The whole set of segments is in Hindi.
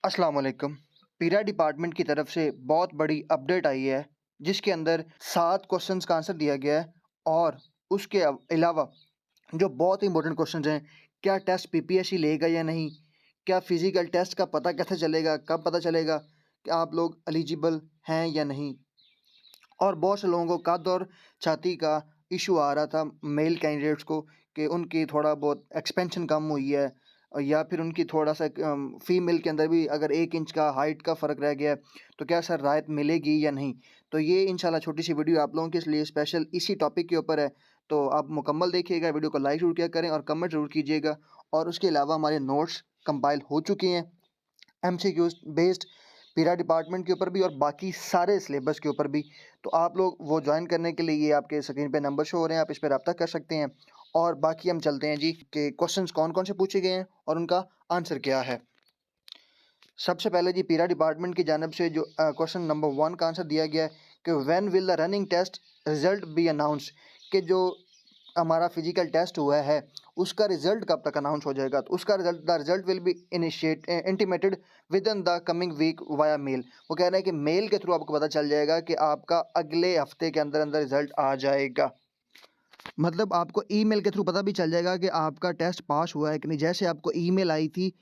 अस्सलाम वालेकुम। पीरा डिपार्टमेंट की तरफ से बहुत बड़ी अपडेट आई है जिसके अंदर 7 क्वेश्चंस का आंसर दिया गया है और उसके अलावा जो बहुत इंपॉर्टेंट क्वेश्चंस हैं, क्या टेस्ट पीपीएससी लेगा या नहीं? क्या फिजिकल टेस्ट का पता कैसे चलेगा? कब पता चलेगा कि आप लोग एलिजिबल हैं या नहीं? और बहुत से लोगों को कद और छाती का इशू आ रहा था मेल कैंडिडेट्स को कि उनकी थोड़ा बहुत एक्सपेंशन कम हुई है या फिर उनकी थोड़ा सा फीमेल के अंदर भी अगर 1 इंच का हाइट का फ़र्क रह गया है, तो क्या सर राहत मिलेगी या नहीं? तो ये इंशाल्लाह छोटी सी वीडियो आप लोगों के लिए स्पेशल इसी टॉपिक के ऊपर है। तो आप मुकम्मल देखिएगा, वीडियो को लाइक ज़रूर किया करें और कमेंट ज़रूर कीजिएगा। और उसके अलावा हमारे नोट्स कंपाइल हो चुके हैं एमसीक्यूज़ बेस्ड पीरा डिपार्टमेंट के ऊपर भी और बाकी सारे सिलेबस के ऊपर भी। तो आप लोग वो ज्वाइन करने के लिए ये आपके स्क्रीन पे नंबर शो हो रहे हैं, आप इस पे रब्ता कर सकते हैं। और बाकी हम चलते हैं जी कि क्वेश्चंस कौन-कौन से पूछे गए हैं और उनका आंसर क्या है। सबसे पहले जी पीरा डिपार्टमेंट की जानिब से जो क्वेश्चन नंबर 1 का आंसर दिया गया है कि when will the running test result be announced, कि जो हमारा फिजिकल टेस्ट हुआ है उसका रिजल्ट कब तक अनाउंस हो जाएगा? तो उसका result will be intimated within the coming week via mail. वो कह रहे हैं कि मेल के थ्रू आपको पता चल जाएगा कि आपका अगले हफ्ते के अंदर अंदर रिजल्ट आ जाएगा। मतलब आपको ईमेल के थ्रू पता भी चल जाएगा कि आपका टेस्ट पास हुआ है कि नहीं। जैसे आपको ईमेल आई थी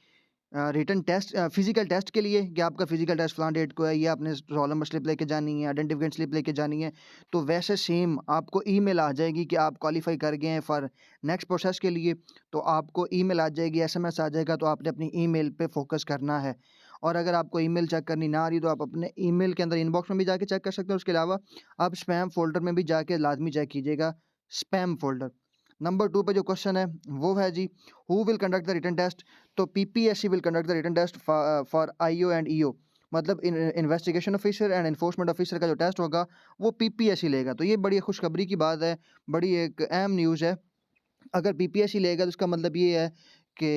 रिटन टेस्ट फिजिकल टेस्ट के लिए कि आपका फिजिकल टेस्ट फलां डेट को है, ये आपने रोल नंबर स्लिप लेके जानी है, आइडेंटिफिकेशन स्लिप लेके जानी है। तो वैसे सेम आपको ईमेल आ जाएगी कि आप क्वालिफाई कर गए हैं फॉर नेक्स्ट प्रोसेस के लिए। तो आपको ईमेल आ जाएगी, एसएमएस आ जाएगा, तो आपने अपनी ईमेल पे फोकस करना है। और अगर आपको ईमेल चेक करनी ना आ रही तो आप अपने ईमेल के अंदर इनबॉक्स में भी जाके चेक कर सकते हैं। उसके अलावा आप स्पैम फोल्डर में भी जाके लाजमी चेक कीजिएगा, स्पैम फोल्डर। नंबर 2 पे जो क्वेश्चन है वो है जी, who will conduct the written test? तो PPSC will conduct the written test for IO and EO. मतलब investigation officer and enforcement officer का जो टेस्ट होगा वो पीपीएससी लेगा। तो ये बड़ी खुशखबरी की बात है, बड़ी एक अहम न्यूज़ है। अगर पीपीएससी लेगा तो इसका मतलब ये है कि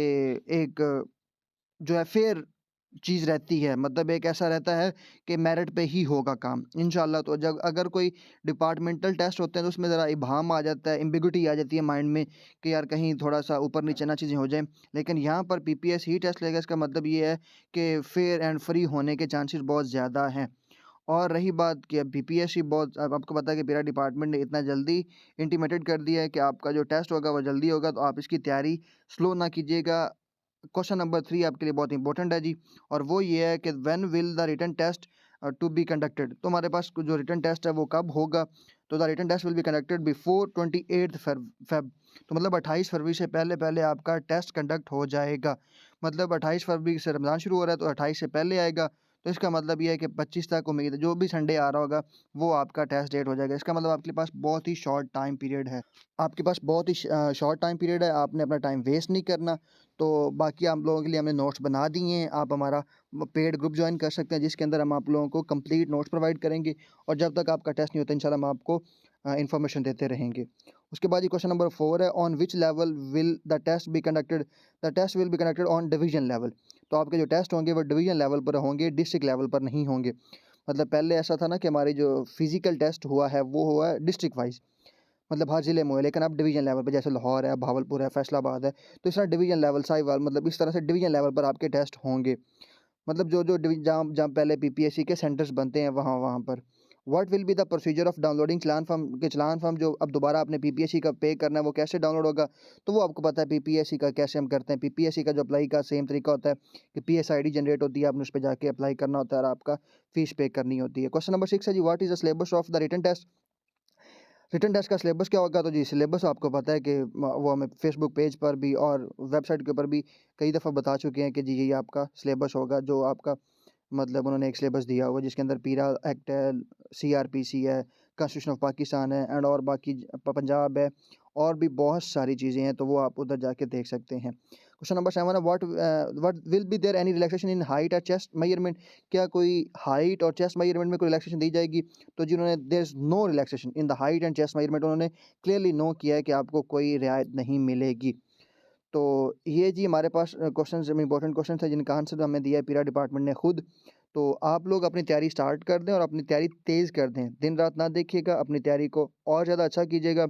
एक जो है फेयर चीज़ रहती है, मतलब एक ऐसा रहता है कि मेरिट पे ही होगा काम इंशाल्लाह। तो जब अगर कोई डिपार्टमेंटल टेस्ट होते हैं तो उसमें ज़रा इबाहम आ जाता है, एम्बिग्युइटी आ जाती है माइंड में कि यार कहीं थोड़ा-सा ऊपर नीचे ना चीज़ें हो जाएँ। लेकिन यहाँ पर पीपीएस ही टेस्ट लेगा, इसका मतलब ये है कि फेयर एंड फ्री होने के चांसेस बहुत ज़्यादा हैं। और रही बात कि अब पीपीएससी बहुत अब आपको पता है कि मेरा डिपार्टमेंट ने इतना जल्दी इंटीमेटेड कर दिया है कि आपका जो टेस्ट होगा वो जल्दी होगा, तो आप इसकी तैयारी स्लो ना कीजिएगा। क्वेश्चन नंबर 3 आपके लिए बहुत इंपॉर्टेंट है जी, और वो ये है कि when will the written test to be conducted? तो हमारे पास जो रिटन टेस्ट है वो कब होगा? तो the written test will be conducted before 28th Feb. तो मतलब 28 फरवरी से पहले-पहले आपका टेस्ट कंडक्ट हो जाएगा। मतलब 28 फरवरी से रमज़ान शुरू हो रहा है तो 28 से पहले आएगा। तो इसका मतलब ये है कि 25 तक उम्मीद है, जो भी संडे आ रहा होगा वो आपका टेस्ट डेट हो जाएगा। इसका मतलब आपके पास बहुत ही शॉर्ट टाइम पीरियड है। आपके पास बहुत ही शॉर्ट टाइम पीरियड है, आपने अपना टाइम वेस्ट नहीं करना। तो बाकी आप लोगों के लिए हमने नोट्स बना दिए हैं। आप हमारा पेड ग्रुप ज्वाइन कर सकते हैं जिसके अंदर हम आप लोगों को कंप्लीट नोट्स प्रोवाइड करेंगे और जब तक आपका टेस्ट नहीं होता इंशाल्लाह हम आपको इन्फॉर्मेशन देते रहेंगे। उसके बाद ये क्वेश्चन नंबर 4 है, on which level will the test be conducted? The test will be conducted on division level. तो आपके जो टेस्ट होंगे वो डिवीजन लेवल पर होंगे, डिस्ट्रिक्ट लेवल पर नहीं होंगे। मतलब पहले ऐसा था ना कि हमारी जो फिजिकल टेस्ट हुआ है वो हुआ है डिस्ट्रिक्ट वाइज, मतलब हर ज़िले में हुआ है, लेकिन अब डिवीज़न लेवल पे जैसे लाहौर है, भावलपुर है, फैसलाबाद है, तो इस तरह डिवीज़न लेवल, साहिवाल, मतलब इस तरह से डिवीज़न लेवल पर आपके टेस्ट होंगे। मतलब जो-जो जहाँ जहाँ पहले पीपीएससी के सेंटर्स बनते हैं वहाँ वहाँ पर। What will be the procedure of downloading challan form? के चालान फॉर्म जो अब दोबारा आपने पीपीएससी का पे करना है वो कैसे डाउनलोड होगा? तो वो आपको पता है पीपीएससी का कैसे हम करते हैं। पीपीएससी का जो अप्लाई का सेम तरीका होता है कि पीएसआईडी जनरेट होती है, आपने उस पे जाके अप्लाई करना होता है और आपका फीस पे करनी होती है। क्वेश्चन नंबर 6 है जी, what is the syllabus of the written test? Written test का सिलेबस क्या होगा? तो जी सिलेबस आपको पता है कि वो हमें फेसबुक पेज पर भी और वेबसाइट के ऊपर भी कई दफ़ा बता चुके हैं कि जी ये आपका सिलेबस होगा, जो आपका मतलब उन्होंने एक सिलेबस दिया हुआ है जिसके अंदर पीरा एक्ट है, सीआरपीसी है, कॉन्स्टिट्यूशन ऑफ पाकिस्तान है एंड और बाकी पंजाब है और भी बहुत सारी चीज़ें हैं, तो वो आप उधर जाके देख सकते हैं। क्वेश्चन नंबर 7 है, what will be there any relaxation in height और चेस्ट मेजरमेंट? क्या कोई हाइट और चेस्ट मेजरमेंट में कोई रिलैक्सेशन दी जाएगी? तो जिन्होंने there is no relaxation in the height and chest measurement, उन्होंने क्लियरली नो किया है कि आपको कोई रियायत नहीं मिलेगी। तो ये जी हमारे पास क्वेश्चंस इंपॉर्टेंट क्वेश्चन थे जिनका आंसर हमें दिया है पीरा डिपार्टमेंट ने खुद। तो आप लोग अपनी तैयारी स्टार्ट कर दें और अपनी तैयारी तेज़ कर दें। दिन रात ना देखिएगा, अपनी तैयारी को और ज़्यादा अच्छा कीजिएगा।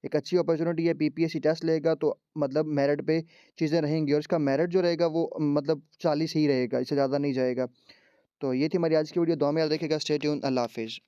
एक अच्छी अपॉर्चुनिटी है, पीपीएससी टेस्ट लेगा तो मतलब मेरिट पे चीज़ें रहेंगी और इसका मेरिट जो रहेगा वो मतलब 40 ही रहेगा, इससे ज़्यादा नहीं जाएगा। तो ये थी हमारी आज की वीडियो, दुआ में याद रखिएगा, स्टे ट्यून्ड, अल्लाह हाफ़िज़।